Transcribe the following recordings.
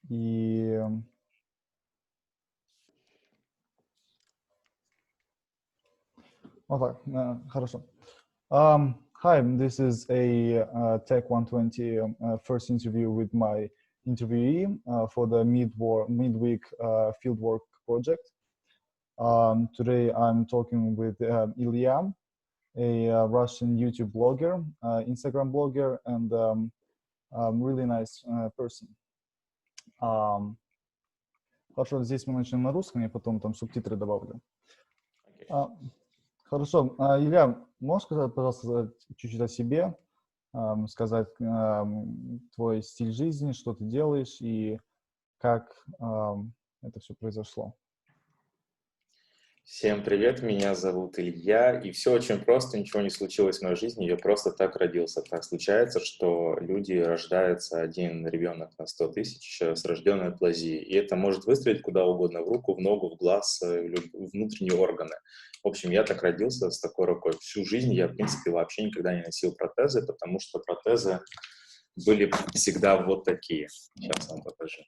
И вот так, хорошо. Hi, this is a Tech 120 first interview with my interviewee for the midweek fieldwork project. Today I'm talking with Ilya, a Russian YouTube blogger, Instagram blogger, and really nice person. Хорошо, здесь мы начнем на русском, я потом там субтитры добавлю. Хорошо. Илья, можешь сказать, пожалуйста, чуть-чуть о себе, сказать твой стиль жизни, что ты делаешь и как это все произошло? Всем привет, меня зовут Илья, и все очень просто, ничего не случилось в моей жизни, я просто так родился. Так случается, что люди рождаются, один ребенок на 100 тысяч с рожденной плазией, и это может выстрелить куда угодно, в руку, в ногу, в глаз, в внутренние органы. В общем, я так родился с такой рукой. Всю жизнь я, в принципе, вообще никогда не носил протезы, потому что протезы были всегда вот такие. Сейчас вам покажу.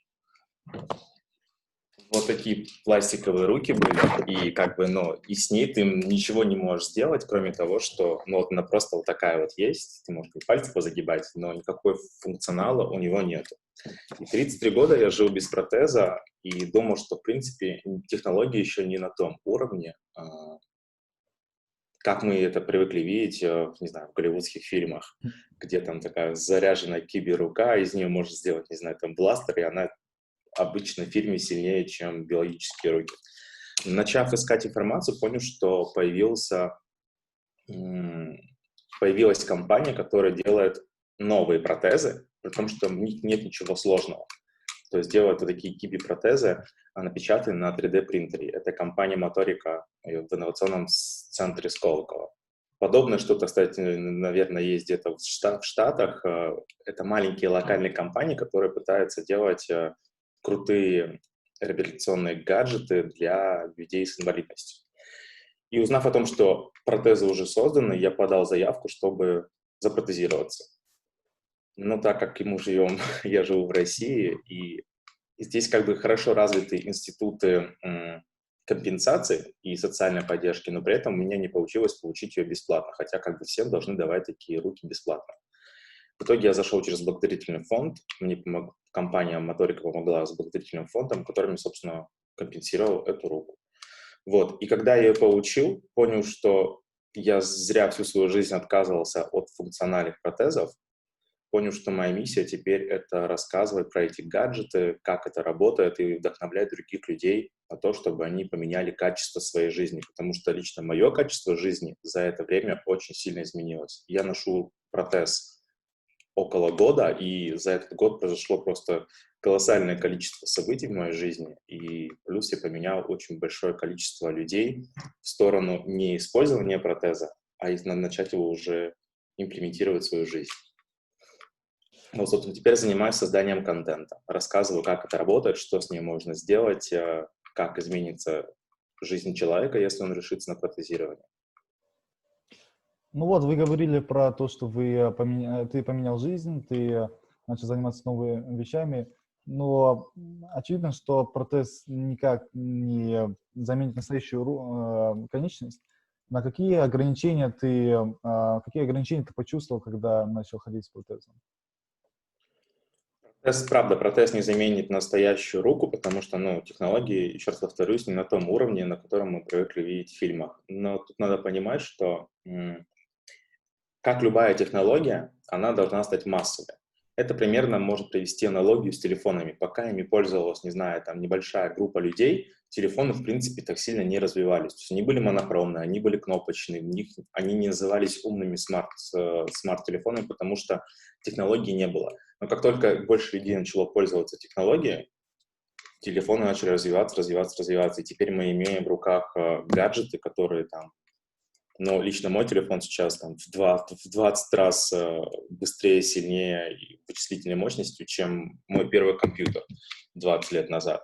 Вот такие пластиковые руки были, и как бы, и с ней ты ничего не можешь сделать, кроме того, что, вот она просто вот такая вот есть, ты можешь пальцы позагибать, но никакой функционала у него нет. И 33 года я жил без протеза и думал, что, в принципе, технологии еще не на том уровне, как мы это привыкли видеть, не знаю, в голливудских фильмах, где там такая заряженная киберрука, из нее можно сделать, не знаю, там бластер, и она обычно в фильме сильнее, чем биологические руки. Начав искать информацию, понял, что появилась компания, которая делает новые протезы, при том, что в них нет ничего сложного. То есть делают такие киби-протезы, напечатанные на 3D-принтере. Это компания Моторика в инновационном центре Сколково. Подобное что-то, кстати, наверное, есть где-то в Штатах. Это маленькие локальные компании, которые пытаются делать крутые реабилитационные гаджеты для людей с инвалидностью. И узнав о том, что протезы уже созданы, я подал заявку, чтобы запротезироваться. Но так как мы живем, я живу в России, и здесь как бы хорошо развиты институты компенсации и социальной поддержки, но при этом у меня не получилось получить ее бесплатно, хотя как бы всем должны давать такие руки бесплатно. В итоге я зашел через благотворительный фонд, мне компания Моторика помогла с благотворительным фондом, который мне, собственно, компенсировал эту руку. Вот, и когда я ее получил, понял, что я зря всю свою жизнь отказывался от функциональных протезов, понял, что моя миссия теперь это рассказывать про эти гаджеты, как это работает, и вдохновлять других людей на то, чтобы они поменяли качество своей жизни, потому что лично мое качество жизни за это время очень сильно изменилось. Я ношу протез около года, и за этот год произошло просто колоссальное количество событий в моей жизни, и плюс я поменял очень большое количество людей в сторону не использования протеза, а начать его уже имплементировать в свою жизнь. Вот, собственно, теперь занимаюсь созданием контента, рассказываю, как это работает, что с ним можно сделать, как изменится жизнь человека, если он решится на протезирование. Ну вот, вы говорили про то, что ты поменял жизнь, ты начал заниматься новыми вещами, но очевидно, что протез никак не заменит настоящую конечность. Какие ограничения ты почувствовал, когда начал ходить с протезом? Протез не заменит настоящую руку, потому что, технологии, еще раз повторюсь, не на том уровне, на котором мы привыкли видеть в фильмах. Но тут надо понимать, что как любая технология, она должна стать массовой. Это примерно может привести аналогию с телефонами. Пока ими пользовалась, не знаю, там небольшая группа людей, телефоны, в принципе, так сильно не развивались. То есть они были монохромные, они были кнопочные, они не назывались умными смарт-телефонами, потому что технологий не было. Но как только больше людей начало пользоваться технологией, телефоны начали развиваться. И теперь мы имеем в руках гаджеты, которые там, лично мой телефон сейчас там в 20 раз быстрее, сильнее и вычислительной мощностью, чем мой первый компьютер 20 лет назад.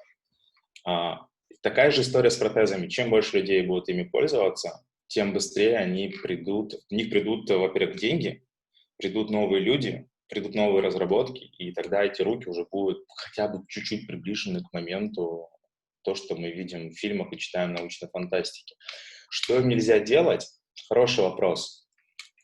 Такая же история с протезами. Чем больше людей будут ими пользоваться, тем быстрее в них придут, во-первых, деньги, придут новые люди, придут новые разработки, и тогда эти руки уже будут хотя бы чуть-чуть приближены к моменту, то, что мы видим в фильмах и читаем в научной фантастике. Что им нельзя делать? Хороший вопрос.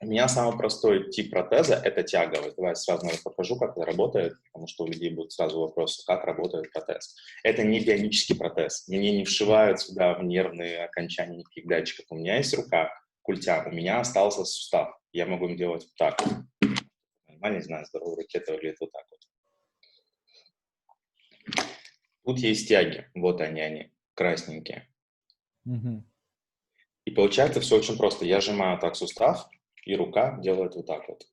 У меня самый простой тип протеза — это тяговый. Давай сразу покажу, как это работает, потому что у людей будут сразу вопросы, как работает протез. Это не бионический протез. Мне не вшивают сюда в нервные окончания никаких датчиков. У меня есть рука, культя, у меня остался сустав. Я могу им делать вот так. Нормально, не знаю, здоровой руке это выглядит вот так вот. Тут есть тяги. Вот они, красненькие. И получается все очень просто. Я сжимаю так сустав, и рука делает вот так вот.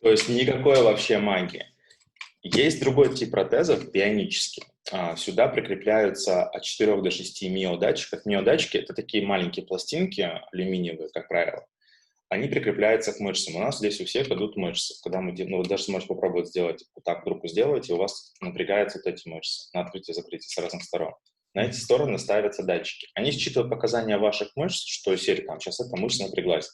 То есть никакой вообще магии. Есть другой тип протезов, бионический. Сюда прикрепляются от 4 до 6 миодатчиков. Миодатчики — это такие маленькие пластинки, алюминиевые, как правило. Они прикрепляются к мышцам. У нас здесь у всех идут мышцы. Когда мы, вы даже сможете попробовать сделать, вот так руку сделаете, у вас напрягаются вот эти мышцы на открытие-закрытие с разных сторон. На эти стороны ставятся датчики. Они считывают показания ваших мышц, что серия, там, сейчас эта мышца напряглась,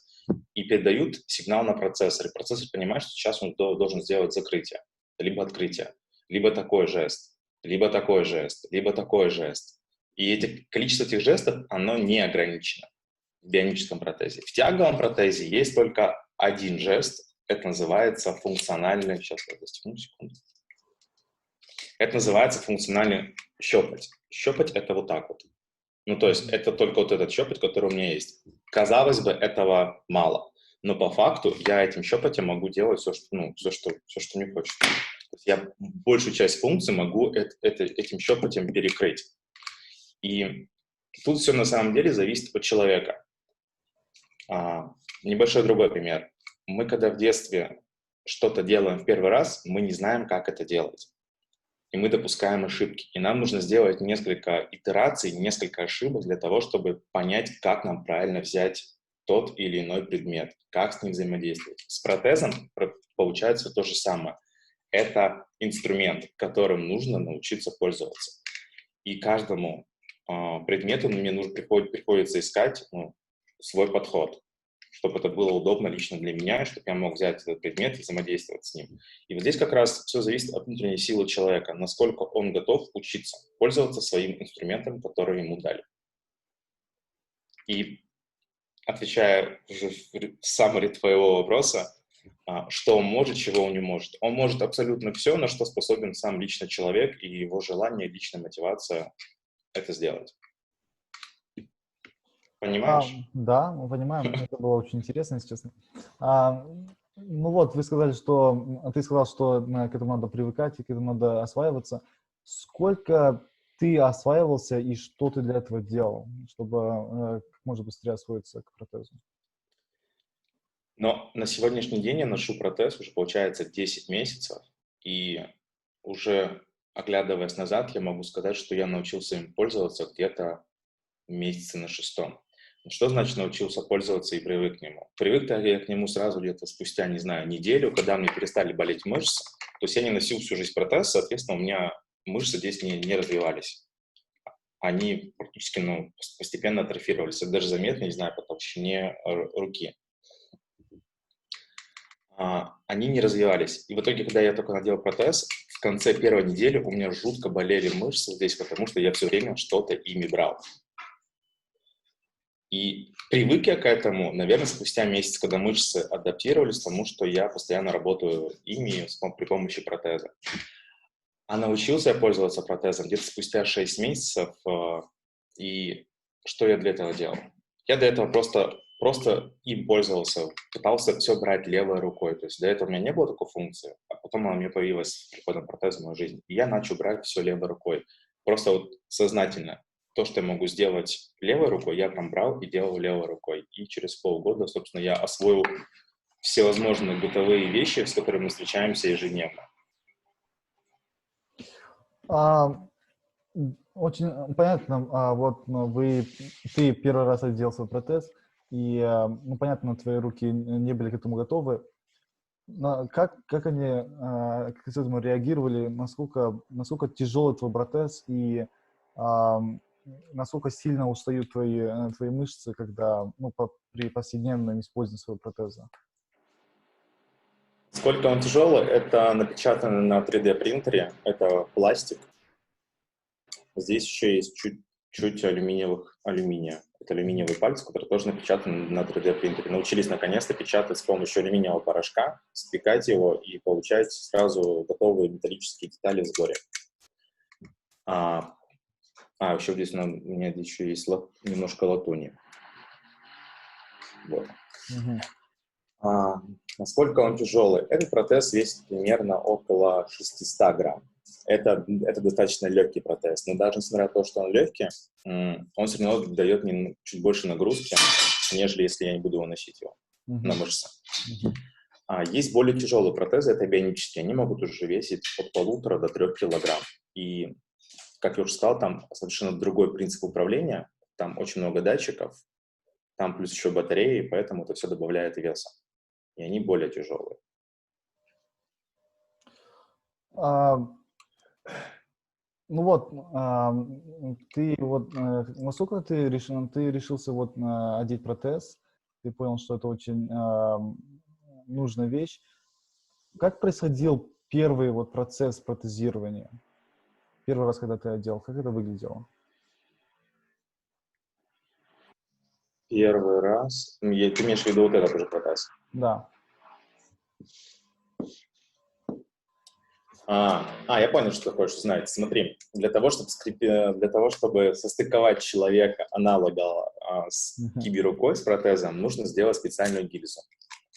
и передают сигнал на процессор. И процессор понимает, что сейчас он должен сделать закрытие, либо открытие, либо такой жест, либо такой жест, либо такой жест. И количество этих жестов, оно не ограничено в бионическом протезе. В тяговом протезе есть только один жест. Это называется функциональный... Сейчас я достигну, секунду. Это называется функциональный щепоть. Щепоть — это вот так вот. Ну, то есть это только вот этот щепоть, который у меня есть. Казалось бы, этого мало. Но по факту я этим щепотем могу делать все, что мне хочется. Я большую часть функций могу этим щепотем перекрыть. И тут все на самом деле зависит от человека. Небольшой другой пример. Мы, когда в детстве что-то делаем в первый раз, мы не знаем, как это делать. И мы допускаем ошибки. И нам нужно сделать несколько итераций, несколько ошибок для того, чтобы понять, как нам правильно взять тот или иной предмет, как с ним взаимодействовать. С протезом получается то же самое. Это инструмент, которым нужно научиться пользоваться. И каждому предмету мне приходится искать свой подход, чтобы это было удобно лично для меня, чтобы я мог взять этот предмет и взаимодействовать с ним. И вот здесь как раз все зависит от внутренней силы человека, насколько он готов учиться, пользоваться своим инструментом, который ему дали. И отвечая уже в саммари твоего вопроса, что он может, чего он не может. Он может абсолютно все, на что способен сам лично человек, и его желание, личная мотивация это сделать. Понимаешь? Да, мы понимаем. Это было очень интересно, если честно. Ну вот, ты сказал, что к этому надо привыкать и к этому надо осваиваться. Сколько ты осваивался и что ты для этого делал, чтобы как можно быстрее освоиться к протезу? Но на сегодняшний день я ношу протез уже, получается, 10 месяцев, и уже оглядываясь назад, я могу сказать, что я научился им пользоваться где-то месяце на 6-м. Что значит научился пользоваться и привык к нему? Привык я к нему сразу где-то спустя, не знаю, неделю, когда мне перестали болеть мышцы. То есть я не носил всю жизнь протез, соответственно, у меня мышцы здесь не развивались. Они практически постепенно атрофировались. Это даже заметно, не знаю, по толщине руки. Они не развивались. И в итоге, когда я только надел протез, в конце первой недели у меня жутко болели мышцы здесь, потому что я все время что-то ими брал. И привык я к этому, наверное, спустя месяц, когда мышцы адаптировались к тому, что я постоянно работаю ими при помощи протеза. А научился я пользоваться протезом где-то спустя 6 месяцев. И что я для этого делал? Я до этого просто им пользовался, пытался все брать левой рукой. То есть до этого у меня не было такой функции, а потом она мне появилась с приходом протеза в мою жизнь. И я начал брать все левой рукой. Просто вот сознательно. То, что я могу сделать левой рукой, я прям брал и делал левой рукой. И через полгода, собственно, я освоил всевозможные бытовые вещи, с которыми мы встречаемся ежедневно. Очень понятно, ты первый раз одел свой протез, и, понятно, твои руки не были к этому готовы. Но как они к этому реагировали, насколько тяжелый твой протез и насколько сильно устают твои мышцы, когда, при повседневном использовании своего протеза? Сколько он тяжелый? Это напечатано на 3D принтере, это пластик. Здесь еще есть чуть-чуть алюминия. Это алюминиевый пальцы, который тоже напечатан на 3D принтере. Научились наконец-то печатать с помощью алюминиевого порошка, спекать его и получать сразу готовые металлические детали в сборе. Еще здесь у меня еще есть немножко латуни. Вот. Насколько он тяжелый? Этот протез весит примерно около 600 грамм. Это достаточно легкий протез, но даже несмотря на то, что он легкий, он все равно дает мне чуть больше нагрузки, нежели если я не буду выносить его на мышцы. Есть более тяжелые протезы, это бионические, они могут уже весить от 1,5 до 3 килограмм. И, как я уже сказал, там совершенно другой принцип управления, там очень много датчиков, там плюс еще батареи, поэтому это все добавляет веса. И они более тяжелые. Ну вот, ты вот, насколько ты решился вот одеть протез, ты понял, что это очень нужная вещь. Как происходил первый вот процесс протезирования? Первый раз, когда ты одел, как это выглядело? Первый раз? Ты имеешь в виду вот этот уже протез? Да. Я понял, что ты хочешь узнать. Смотри, для того, чтобы состыковать человека аналога с киберрукой, с протезом, нужно сделать специальную гильзу.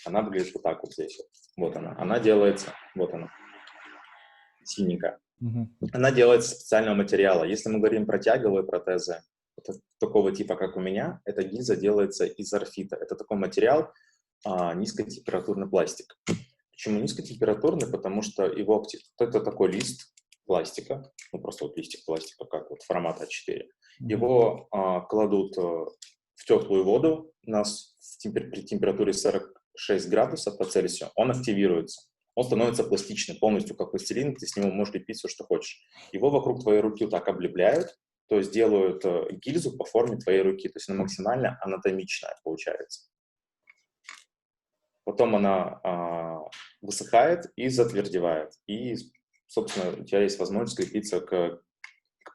Она выглядит вот так вот здесь. Вот она. Она делается, вот она, синенькая. Она делается из специального материала. Если мы говорим про тяговые протезы, такого типа, как у меня, эта гильза делается из орфита. Это такой материал, низкотемпературный пластик. Почему низкотемпературный? Потому что это такой лист пластика, просто вот листик пластика, как вот формат А4. Его кладут в теплую воду при температуре 46 градусов по Цельсию, он активируется. Он становится пластичным, полностью как пластилин, ты с него можешь лепить все, что хочешь. Его вокруг твоей руки вот так облепляют, то есть делают гильзу по форме твоей руки, то есть она максимально анатомичная получается. Потом она высыхает и затвердевает. И, собственно, у тебя есть возможность крепиться к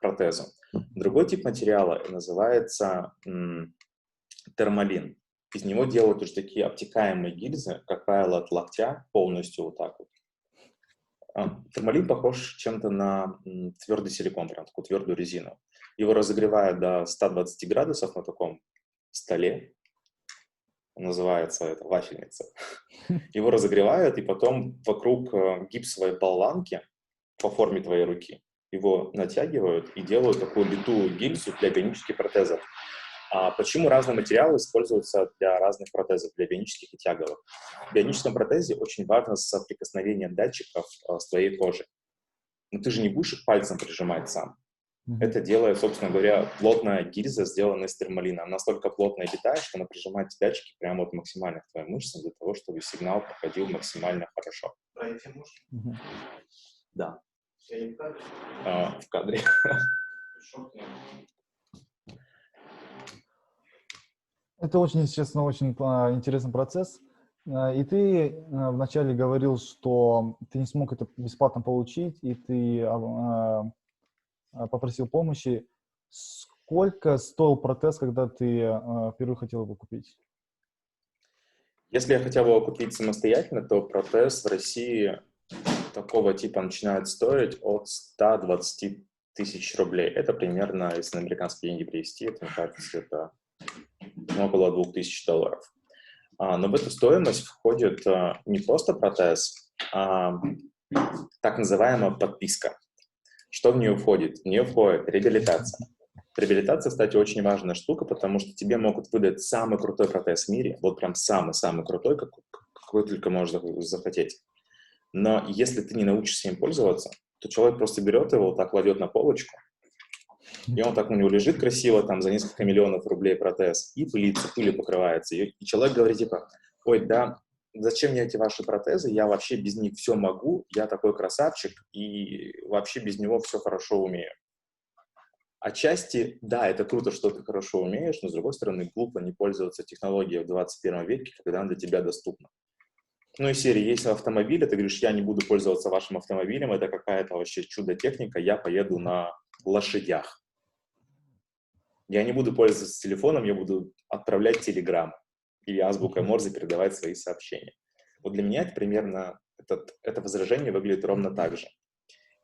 протезу. Другой тип материала называется термалин. Из него делают уже такие обтекаемые гильзы, как правило, от локтя, полностью вот так вот. Термалин похож чем-то на твердый силикон, прям такую твердую резину. Его разогревают до 120 градусов на таком столе. Называется это вафельница. Его разогревают, и потом вокруг гипсовой болванки по форме твоей руки его натягивают и делают такую литую гильзу для бионических протезов. Почему разные материалы используются для разных протезов, для бионических и тяговых? В бионическом протезе очень важно соприкосновение датчиков с твоей кожей. Но ты же не будешь их пальцем прижимать сам. Это делает, собственно говоря, плотная гильза, сделанная из термалина. Она настолько плотная и летая, что она прижимает датчики прямо вот максимально к твоим мышцам для того, чтобы сигнал проходил максимально хорошо. Да. В кадре. Это очень, честно, очень интересный процесс. И ты вначале говорил, что ты не смог это бесплатно получить, и ты попросил помощи. Сколько стоил протез, когда ты впервые хотел его купить? Если я хотел его купить самостоятельно, то протез в России такого типа начинает стоить от 120 тысяч рублей. Это примерно, если на американские деньги перевести, это, мне кажется, это около $2000. Но в эту стоимость входит не просто протез, а так называемая подписка. Что в нее входит? В нее входит реабилитация. Реабилитация, кстати, очень важная штука, потому что тебе могут выдать самый крутой протез в мире, вот прям самый-самый крутой, какой только можешь захотеть. Но если ты не научишься им пользоваться, то человек просто берет его, вот так кладет на полочку, и он так у него лежит красиво, там, за несколько миллионов рублей протез, и пылится, пылью покрывается. И человек говорит, типа, ой, да, зачем мне эти ваши протезы, я вообще без них все могу, я такой красавчик, и вообще без него все хорошо умею. Отчасти, да, это круто, что ты хорошо умеешь, но, с другой стороны, глупо не пользоваться технологией в 21 веке, когда она для тебя доступна. Ну, из серии есть автомобили, ты говоришь, я не буду пользоваться вашим автомобилем, это какая-то вообще чудо-техника, я поеду на лошадях. Я не буду пользоваться телефоном, я буду отправлять телеграм или азбукой Морзе передавать свои сообщения. Вот для меня это примерно, это возражение выглядит ровно так же.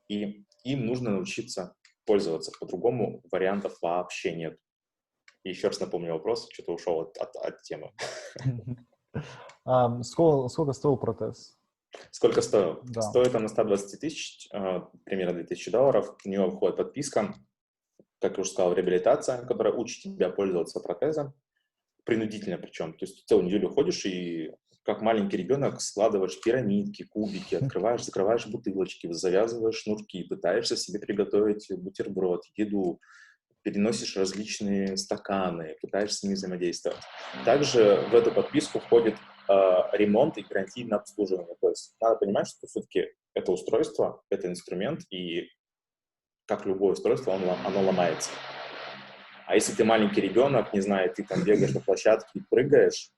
И им нужно научиться пользоваться, по-другому вариантов вообще нет. И еще раз напомню вопрос, что-то ушел от темы. Сколько стоил протез? Сколько стоил? Да. Стоит он на 120 тысяч, примерно $2000. В нее входит подписка, как я уже сказал, реабилитация, которая учит тебя пользоваться протезом, принудительно причем. То есть ты целую неделю ходишь и как маленький ребенок складываешь пирамидки, кубики, открываешь, закрываешь бутылочки, завязываешь шнурки, пытаешься себе приготовить бутерброд, еду, переносишь различные стаканы, пытаешься с ними взаимодействовать. Также в эту подписку входит ремонт и гарантийное обслуживание. То есть надо понимать, что все-таки это устройство, это инструмент, и как любое устройство, оно ломается. А если ты маленький ребенок, не знаю, ты там бегаешь по площадке и прыгаешь,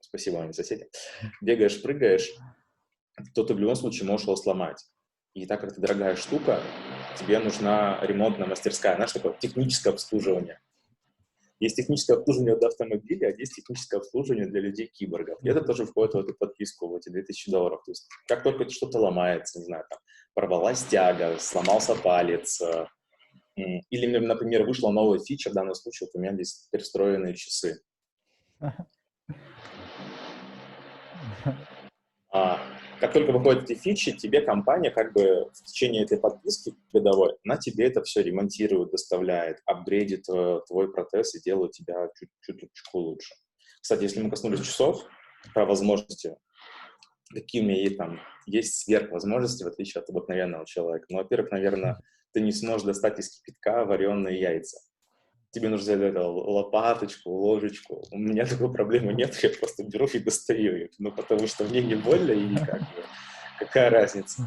спасибо, мои соседи, бегаешь, прыгаешь, то ты в любом случае можешь его сломать. И так как это дорогая штука, тебе нужна ремонтная мастерская, знаешь, такое техническое обслуживание. Есть техническое обслуживание для автомобиля, а есть техническое обслуживание для людей-киборгов. И это тоже входит в эту подписку, в эти $2000. То есть как только что-то ломается, не знаю, там, порвалась тяга, сломался палец, или, например, вышла новая фича, в данном случае вот у меня здесь перестроенные часы. Как только выходят эти фичи, тебе компания как бы в течение этой подписки годовой, она тебе это все ремонтирует, доставляет, апгрейдит твой протез и делает тебя чуть-чуточку лучше. Кстати, если мы коснулись часов, про возможности, какие у меня есть сверхвозможности, в отличие от обыкновенного человека. Ну, во-первых, наверное, ты не сможешь достать из кипятка вареные яйца. Тебе нужно взять лопаточку, ложечку. У меня такой проблемы нет, я просто беру и достаю их. Ну, потому что мне не больно, и как бы, какая разница.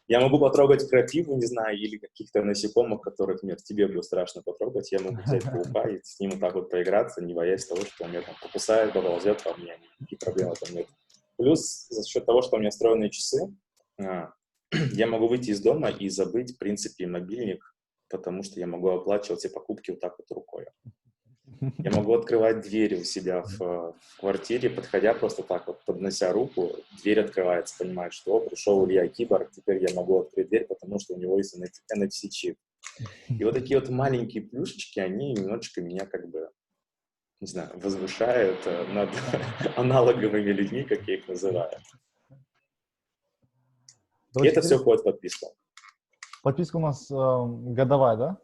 Я могу потрогать крапиву, не знаю, или каких-то насекомых, которых, например, тебе будет страшно потрогать. Я могу взять паука и с ним вот так вот поиграться, не боясь того, что он меня там покусает, поползет по мне. Никаких проблем там нет. Плюс за счет того, что у меня встроенные часы, я могу выйти из дома и забыть, в принципе, мобильник, потому что я могу оплачивать все покупки вот так вот рукой. Я могу открывать двери у себя в квартире, подходя просто так вот, поднося руку, дверь открывается, понимаешь, что пришел Илья Киборг, теперь я могу открыть дверь, потому что у него есть NFC-чип. И вот такие вот маленькие плюшечки, они немножечко меня как бы, не знаю, возвышают над аналоговыми людьми, как я их называю. И это все входит в подписку. Подписка у нас годовая, да?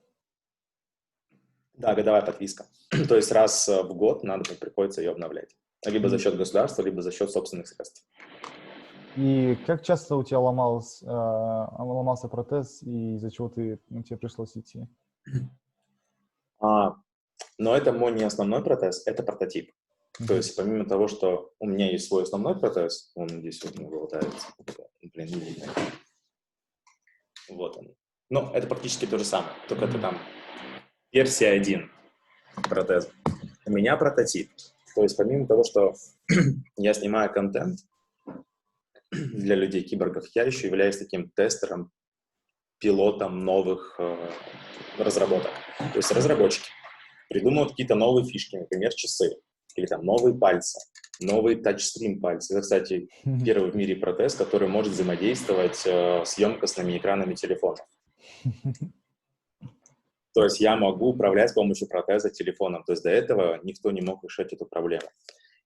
Да, годовая подписка. То есть раз в год приходится ее обновлять. Либо за счет государства, либо за счет собственных средств. И как часто у тебя ломался протез, и из-за чего тебе пришлось идти? Но это мой не основной протез, это прототип. То есть помимо того, что у меня есть свой основной протез, он здесь вот болтается. Блин, не видно. Вот он. Но это практически то же самое, только это там версия 1 протеза. У меня прототип. То есть помимо того, что я снимаю контент для людей-киборгов, я еще являюсь таким тестером, пилотом новых разработок. То есть разработчики придумывают какие-то новые фишки, например, часы, или там новые пальцы, новый тачскрин пальцы. Это, кстати, первый в мире протез, который может взаимодействовать с емкостными экранами телефона. То есть я могу управлять с помощью протеза телефоном. То есть до этого никто не мог решать эту проблему.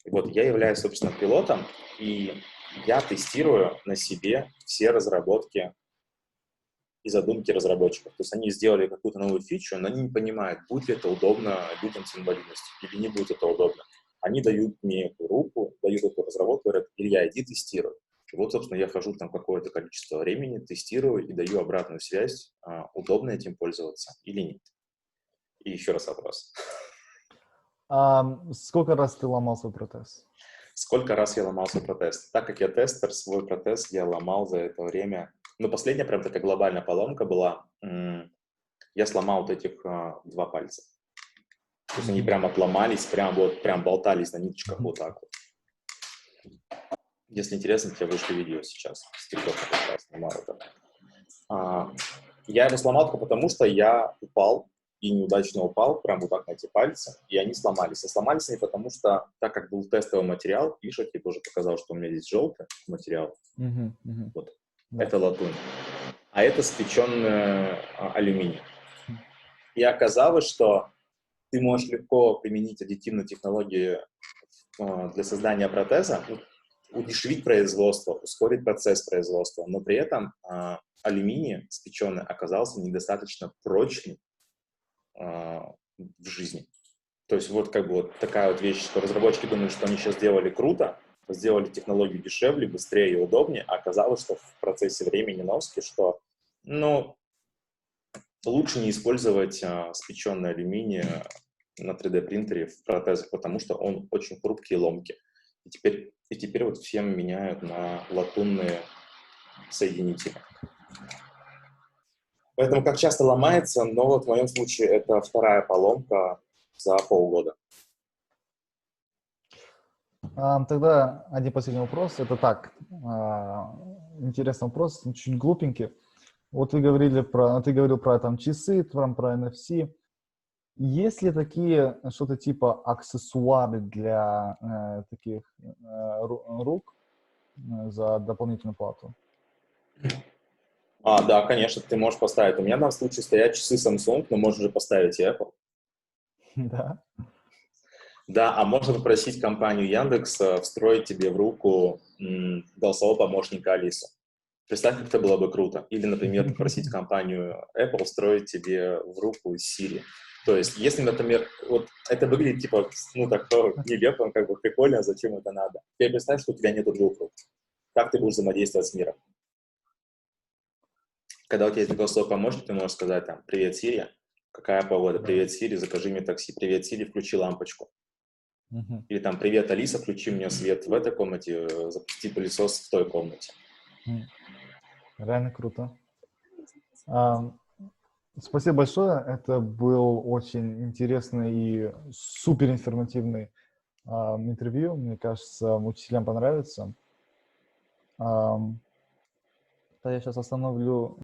И вот я являюсь, собственно, пилотом, и я тестирую на себе все разработки и задумки разработчиков. То есть они сделали какую-то новую фичу, но они не понимают, будет ли это удобно людям с инвалидностью или не будет это удобно. Они дают мне эту руку, дают эту разработку, говорят, Илья, иди тестируй. И вот, собственно, я хожу там какое-то количество времени, тестирую и даю обратную связь, удобно этим пользоваться или нет. И еще раз вопрос. Сколько раз ты ломал свой протез? Сколько раз я ломал свой протез? Так как я тестер, свой протез я ломал за это время. Ну, последняя прям такая глобальная поломка была. Я сломал вот этих 2 пальца. То есть они прям отломались, прям болтались на ниточках вот так вот. Если интересно, тебе вышло видео сейчас с ТикТока, как раз снимал это. А, я его сломал только потому, что я упал, и неудачно упал, прям вот так на эти пальцы, и они сломались. И сломались они потому, что, так как был тестовый материал, видишь, я тебе тоже показал, что у меня здесь желтый материал, Мгм, мгм. вот, Да. это латунь, а это спеченный алюминий. И оказалось, что ты можешь легко применить аддитивные технологии для создания протеза, удешевить производство, ускорить процесс производства, но при этом алюминий спеченный оказался недостаточно прочным в жизни. То есть вот как бы вот такая вот вещь, что разработчики думали, что они сейчас сделали круто, сделали технологию дешевле, быстрее и удобнее, а оказалось, что в процессе времени носки, что, ну, лучше не использовать спеченный алюминий на 3D принтере в протезах, потому что он очень хрупкий и ломкий. И теперь вот всем меняют на латунные соединители. Поэтому как часто ломается, но вот в моем случае это вторая поломка за полгода. Тогда один последний вопрос. Это так, интересный вопрос, чуть глупенький. Вот ты говорил про там часы, про NFC. Есть ли такие что-то типа аксессуары для таких рук за дополнительную плату? Да, конечно, ты можешь поставить. У меня в данном случае стоят часы Samsung, но можно же поставить и Apple. Да. Да, а можно попросить компанию Яндекс встроить тебе в руку голосового помощника Алису. Представь, как это было бы круто. Или, например, попросить компанию Apple встроить тебе в руку Siri. То есть, если, например, вот это выглядит типа, ну, так нелепо, как бы прикольно, зачем это надо. Теперь представь, что у тебя нету двух рук. Как ты будешь взаимодействовать с миром? Когда у тебя есть голосовой помощник, ты можешь сказать там: «Привет, Siri, какая погода? Да. Привет, Siri, закажи мне такси. Привет, Siri, включи лампочку». Мгм. Или там: «Привет, Алиса, включи мне свет в этой комнате, запусти пылесос в той комнате». М. Реально круто. Ам, Спасибо большое. Это был очень интересный и супер информативный интервью. Мне кажется, учителям понравится. Да, я сейчас остановлю